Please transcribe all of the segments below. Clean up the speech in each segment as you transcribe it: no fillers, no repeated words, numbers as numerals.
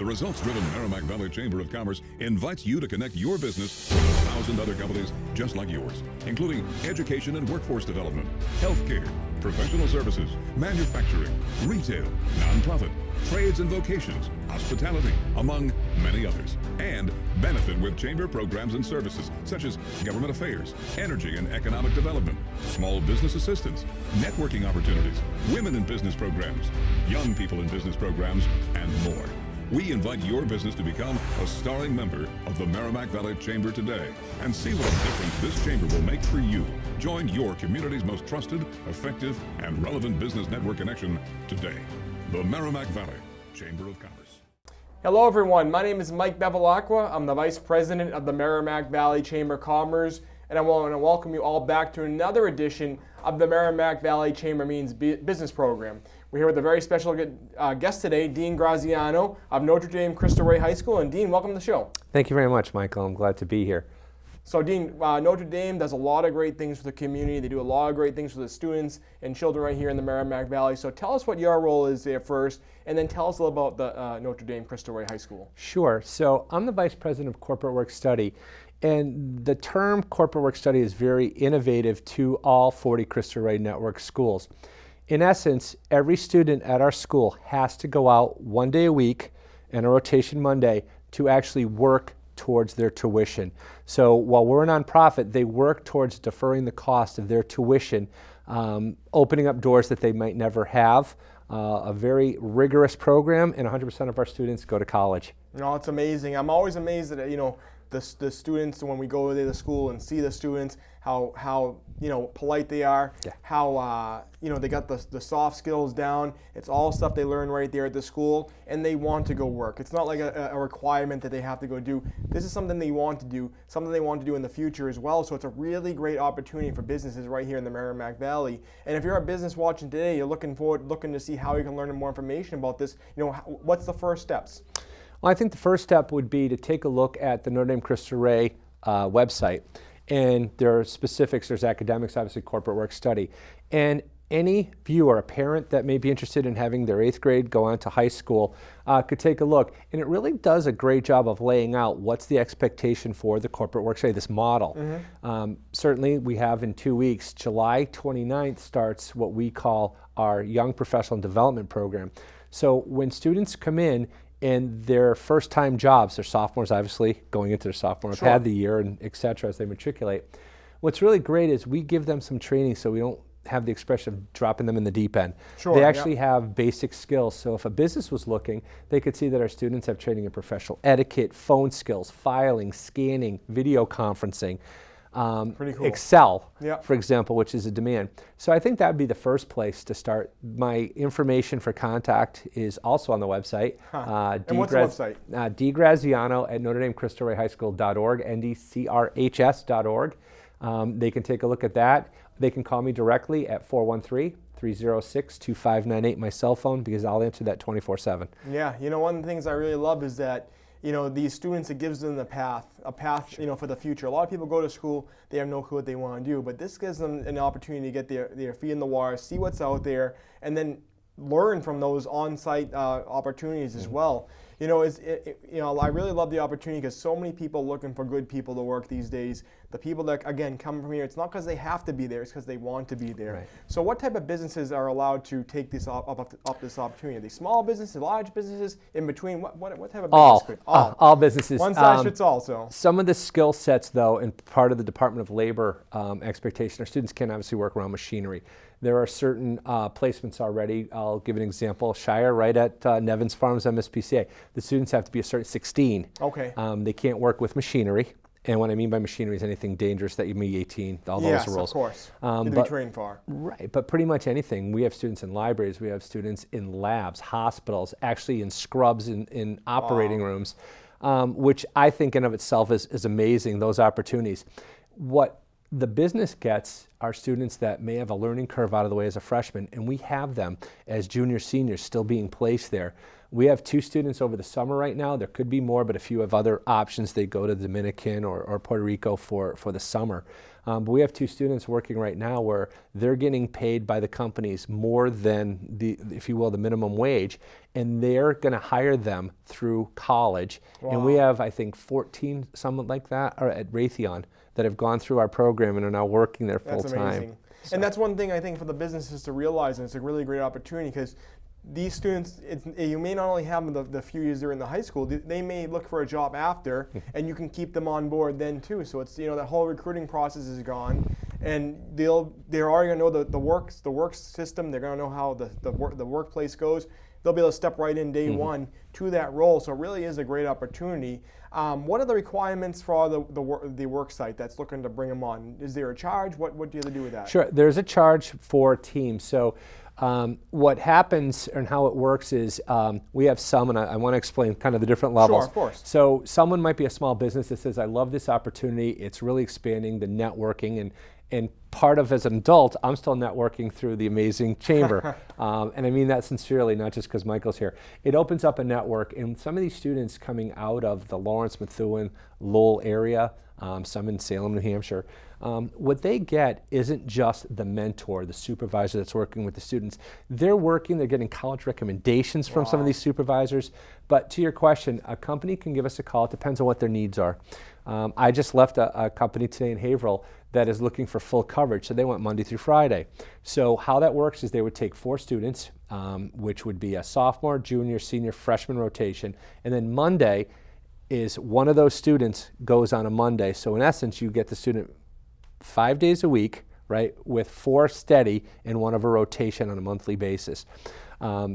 The results-driven Merrimack Valley Chamber of Commerce invites you to connect your business with 1,000 other companies just like yours, including education and workforce development, healthcare, professional services, manufacturing, retail, nonprofit, trades and vocations, hospitality, among many others, and benefit with chamber programs and services such as government affairs, energy and economic development, small business assistance, networking opportunities, women in business programs, young people in business programs, and more. We invite your business to become a starring member of the Merrimack Valley Chamber today and see what a difference this chamber will make for you. Join your community's most trusted, effective, and relevant business network connection today. The Merrimack Valley Chamber of Commerce. Hello everyone, my name is Mike Bevilacqua. I'm the Vice President of the Merrimack Valley Chamber of Commerce, and I want to welcome you all back to another edition of the Merrimack Valley Chamber Means Business Program. We're here with a very special guest today, Dean Graziano of Notre Dame Cristo High School. And Dean, welcome to the show. Thank you very much, Michael. I'm glad to be here. So Dean, Notre Dame does a lot of great things for the community. They do a lot of great things for the students and children right here in the Merrimack Valley. So tell us what your role is there first, and then tell us a little about the Notre Dame Cristo High School. Sure. So I'm the Vice President of Corporate Work Study, and the term Corporate Work Study is very innovative to all 40 Cristo Rey Network schools. In essence, every student at our school has to go out one day a week and a rotation Monday to actually work towards their tuition. So while we're a nonprofit, they work towards deferring the cost of their tuition, opening up doors that they might never have. A very rigorous program, and 100% of our students go to college. You know, it's amazing. I'm always amazed at, the students, when we go to the school and see the students, how polite they are, yeah. How they got the soft skills down. It's all stuff they learn right there at the school, and they want to go work. It's not like a requirement that they have to go do. This is something they want to do, something they want to do in the future as well. So it's a really great opportunity for businesses right here in the Merrimack Valley. And if you're a business watching today, you're looking to see how you can learn more information about this. What's the first steps? Well, I think the first step would be to take a look at the Notre Dame Cristo Rey website. And there are specifics, there's academics, obviously corporate work study. And any viewer, a parent that may be interested in having their 8th grade go on to high school could take a look. And it really does a great job of laying out what's the expectation for the corporate work study, this model. Mm-hmm. Certainly we have in 2 weeks, July 29th starts what we call our Young Professional Development Program. So when students come in, and their first-time jobs, their sophomores obviously going into their sophomore, have had the year and et cetera as they matriculate. What's really great is we give them some training so we don't have the expression of dropping them in the deep end. Sure, they actually have basic skills. So if a business was looking, they could see that our students have training in professional etiquette, phone skills, filing, scanning, video conferencing. Pretty cool. Excel, Yep. for example, which is a demand. So I think that would be the first place to start. My information for contact is also on the website. And what's the website? DGraziano at Notre Dame Cristo Rey High School.org, NDCRHS.org. They can take a look at that. They can call me directly at 413-306-2598, my cell phone, because I'll answer that 24/7. Yeah, one of the things I really love is that these students, it gives them a path, for the future. A lot of people go to school, they have no clue what they want to do, but this gives them an opportunity to get their feet in the water, see what's out there, and then learn from those on-site opportunities as well. I really love the opportunity because so many people are looking for good people to work these days. The people that, again, come from here, it's not because they have to be there, it's because they want to be there. Right. So what type of businesses are allowed to take this up this opportunity? Are they small businesses, large businesses, in between? What type of business? All businesses. One size fits all, so. Some of the skill sets, though, and part of the Department of Labor expectation, our students can obviously work around machinery. There are certain placements already. I'll give an example. Shire, right at Nevins Farms MSPCA. The students have to be a certain 16. Okay. They can't work with machinery. And what I mean by machinery is anything dangerous that you may be 18, all those rules. Yes, of course. To be trained for. Right, but pretty much anything. We have students in libraries, we have students in labs, hospitals, actually in scrubs in operating rooms, which I think in of itself is amazing, those opportunities. What the business gets are students that may have a learning curve out of the way as a freshman, and we have them as junior, seniors still being placed there. We have 2 students over the summer right now. There could be more, but if you have other options, they go to the Dominican or Puerto Rico for the summer. But we have 2 students working right now where they're getting paid by the companies more than the, if you will, the minimum wage, and they're going to hire them through college. Wow. And we have, I think, 14, something like that, or at Raytheon, that have gone through our program and are now working there full time. That's amazing. So. And that's one thing I think for the businesses to realize, and it's a really great opportunity because these students, you may not only have them the few years they're in the high school, they may look for a job after, and you can keep them on board then too. So it's, the whole recruiting process is gone, and they're already gonna know the work system. They're gonna know how the workplace goes. They'll be able to step right in day one to that role. So it really is a great opportunity. What are the requirements for the work site that's looking to bring them on? Is there a charge? What do you do with that? Sure, there's a charge for teams. So what happens and how it works is we have some, and I want to explain kind of the different levels. Sure, of course. So someone might be a small business that says, I love this opportunity. It's really expanding the networking, and part of, as an adult, I'm still networking through the amazing chamber. And I mean that sincerely, not just because Michael's here. It opens up a network, and some of these students coming out of the Lawrence, Methuen, Lowell area, some in Salem, New Hampshire, what they get isn't just the mentor, the supervisor that's working with the students. They're getting college recommendations from some of these supervisors. But to your question, a company can give us a call. It depends on what their needs are. I just left a company today in Haverhill that is looking for full coverage, so they want Monday through Friday. So how that works is they would take 4 students, which would be a sophomore, junior, senior, freshman rotation, and then Monday is one of those students goes on a Monday. So in essence, you get the student 5 days a week, right, with 4 steady and one of a rotation on a monthly basis.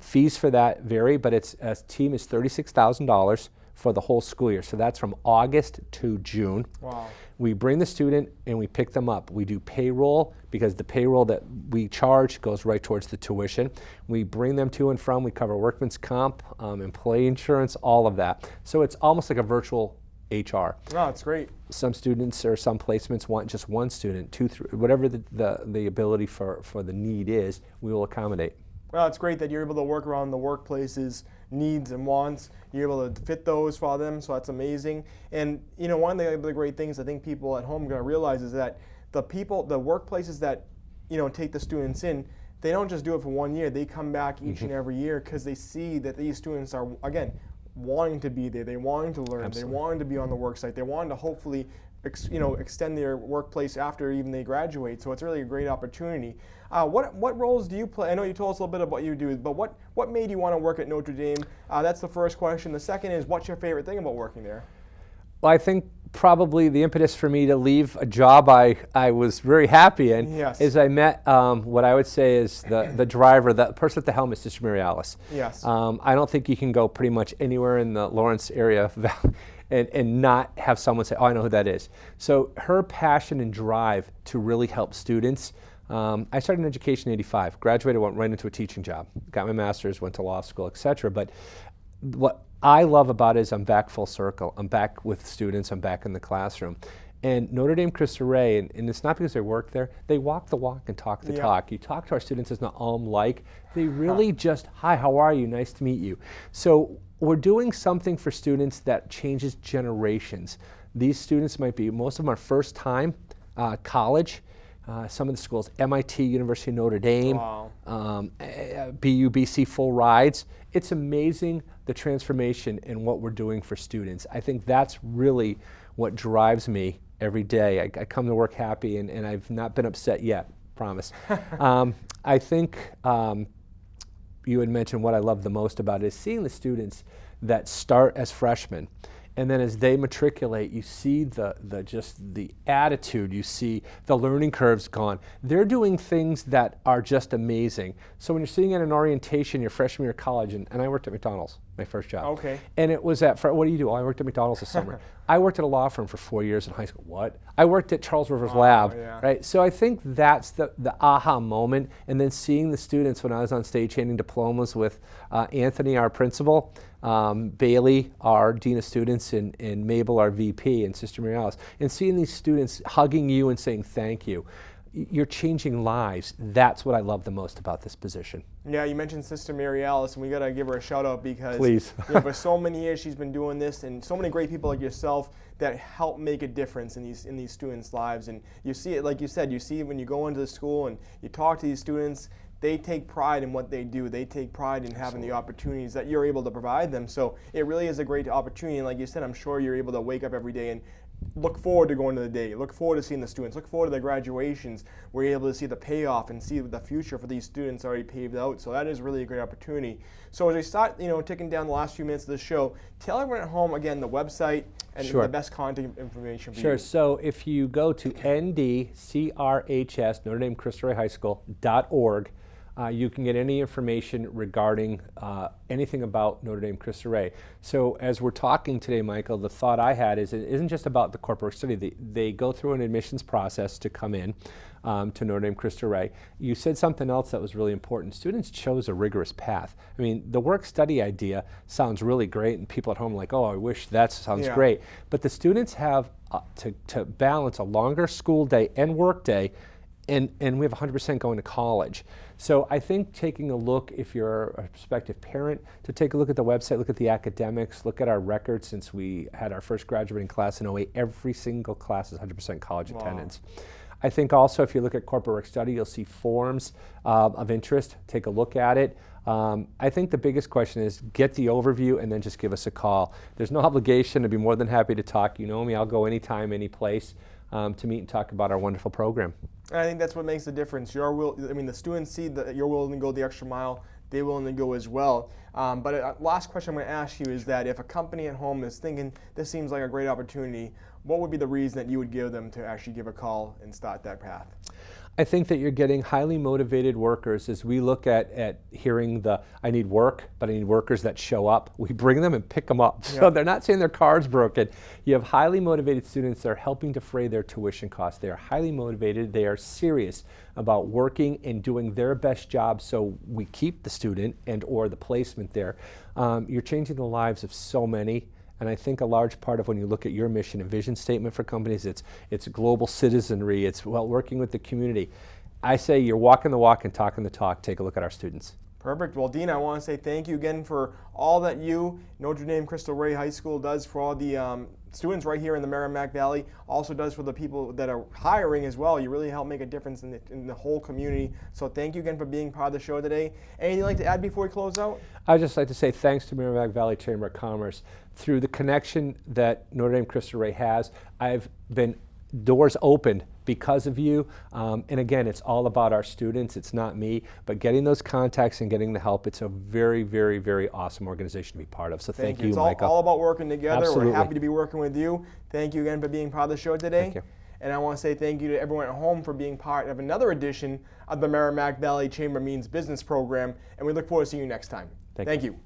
Fees for that vary, but a team is $36,000 for the whole school year. So that's from August to June. Wow. We bring the student and we pick them up. We do payroll because the payroll that we charge goes right towards the tuition. We bring them to and from. We cover workman's comp, employee insurance, all of that. So it's almost like a virtual HR. Oh, it's great. Some students or some placements want just 1 student, 2, 3, whatever the ability for the need is, we will accommodate. Well, it's great that you're able to work around the workplace's needs and wants. You're able to fit those for them, so that's amazing. And one of the great things I think people at home are going to realize is that the workplaces that take the students in, they don't just do it for 1 year. They come back each and every year because they see that these students are, again, wanting to be there. They wanting to learn. Absolutely. They wanting to be on the work site. They wanting to hopefully extend their workplace after even they graduate. So it's really a great opportunity. What roles do you play? I know you told us a little bit about what you do, but what made you want to work at Notre Dame? That's the first question. The second is, what's your favorite thing about working there? Well, I think probably the impetus for me to leave a job I was very happy in is I met what I would say is the driver, the person at the helm is Sister Mary Alice. Yes. I don't think you can go pretty much anywhere in the Lawrence area and not have someone say, oh, I know who that is. So her passion and drive to really help students. I started in education in '85, graduated, went right into a teaching job, got my master's, went to law school, etc. But what I love about it is I'm back full circle. I'm back with students. I'm back in the classroom. And Notre Dame Cristo Rey, and it's not because they work there, they walk the walk and talk the talk. You talk to our students, it's not like. They really just, hi, how are you? Nice to meet you. So we're doing something for students that changes generations. These students might be, most of them are first time college. Some of the schools, MIT, University of Notre Dame, BU, BC, full rides. It's amazing the transformation in what we're doing for students. I think that's really what drives me every day. I come to work happy and I've not been upset yet, promise. I think you had mentioned what I love the most about it is seeing the students that start as freshmen. And then as they matriculate, you see just the attitude, you see the learning curves gone. They're doing things that are just amazing. So when you're sitting at an orientation your freshman year of college, and I worked at McDonald's, my first job. Okay. And it was what do you do? Oh, I worked at McDonald's this summer. I worked at a law firm for 4 years in high school. What? I worked at Charles Rivers Lab, right? So I think that's the aha moment. And then seeing the students when I was on stage handing diplomas with Anthony, our principal, Bailey, our Dean of Students, and Mabel, our VP, and Sister Mary Alice, and seeing these students hugging you and saying thank you. you're changing lives. That's what I love the most about this position. Yeah, you mentioned Sister Mary Alice, and we got to give her a shout out because Please. For so many years she's been doing this, and so many great people like yourself that help make a difference in these students' lives. And you see it, like you said, you see it when you go into the school and you talk to these students. They take pride in what they do. They take pride in having the opportunities that you're able to provide them. So it really is a great opportunity. And like you said, I'm sure you're able to wake up every day and look forward to going to the day, look forward to seeing the students, look forward to their graduations. We're able to see the payoff and see the future for these students already paved out. So that is really a great opportunity. So as we start, ticking down the last few minutes of the show, tell everyone at home again the website and the best contact information for you. Sure. So if you go to ndcrhs, Notre Dame Cristo Rey High School.org, you can get any information regarding anything about Notre Dame Cristo Rey. So as we're talking today, Michael, the thought I had is it isn't just about the corporate study. They go through an admissions process to come in to Notre Dame Cristo Rey. You said something else that was really important. Students chose a rigorous path. I mean, the work-study idea sounds really great, and people at home are like, oh, I wish that sounds great. But the students have to balance a longer school day and work day, and we have 100% going to college. So I think taking a look, if you're a prospective parent, to take a look at the website, look at the academics, look at our records since we had our first graduating class in 08. Every single class is 100% college attendance. I think also if you look at corporate work study, you'll see forms of interest. Take a look at it. I think the biggest question is get the overview and then just give us a call. There's no obligation. I'd be more than happy to talk. You know me, I'll go anytime, any place to meet and talk about our wonderful program. And I think that's what makes the difference. The students see that you're willing to go the extra mile. They're willing to go as well. But last question I'm going to ask you is that if a company at home is thinking this seems like a great opportunity, what would be the reason that you would give them to actually give a call and start that path? I think that you're getting highly motivated workers. As we look at hearing I need work, but I need workers that show up, we bring them and pick them up. So they're not saying their car's broken. You have highly motivated students that are helping defray their tuition costs. They are highly motivated. They are serious about working and doing their best job so we keep the student and or the placement there. You're changing the lives of so many. And I think a large part of when you look at your mission and vision statement for companies, it's global citizenry, it's working with the community. I say you're walking the walk and talking the talk. Take a look at our students. Perfect. Well, Dean, I want to say thank you again for all that Notre Dame Cristo Rey High School does for all the students right here in the Merrimack Valley, also does for the people that are hiring as well. You really help make a difference in the whole community. So thank you again for being part of the show today. Anything you'd like to add before we close out? I'd just like to say thanks to Merrimack Valley Chamber of Commerce. Through the connection that Notre Dame Cristo Rey has, I've been doors opened because of you. And again, it's all about our students. It's not me, but getting those contacts and getting the help. It's a very, very, very awesome organization to be part of. So thank you, Michael. It's all about working together. Absolutely. We're happy to be working with you. Thank you again for being part of the show today. Thank you. And I want to say thank you to everyone at home for being part of another edition of the Merrimack Valley Chamber Means Business program. And we look forward to seeing you next time. Thank you.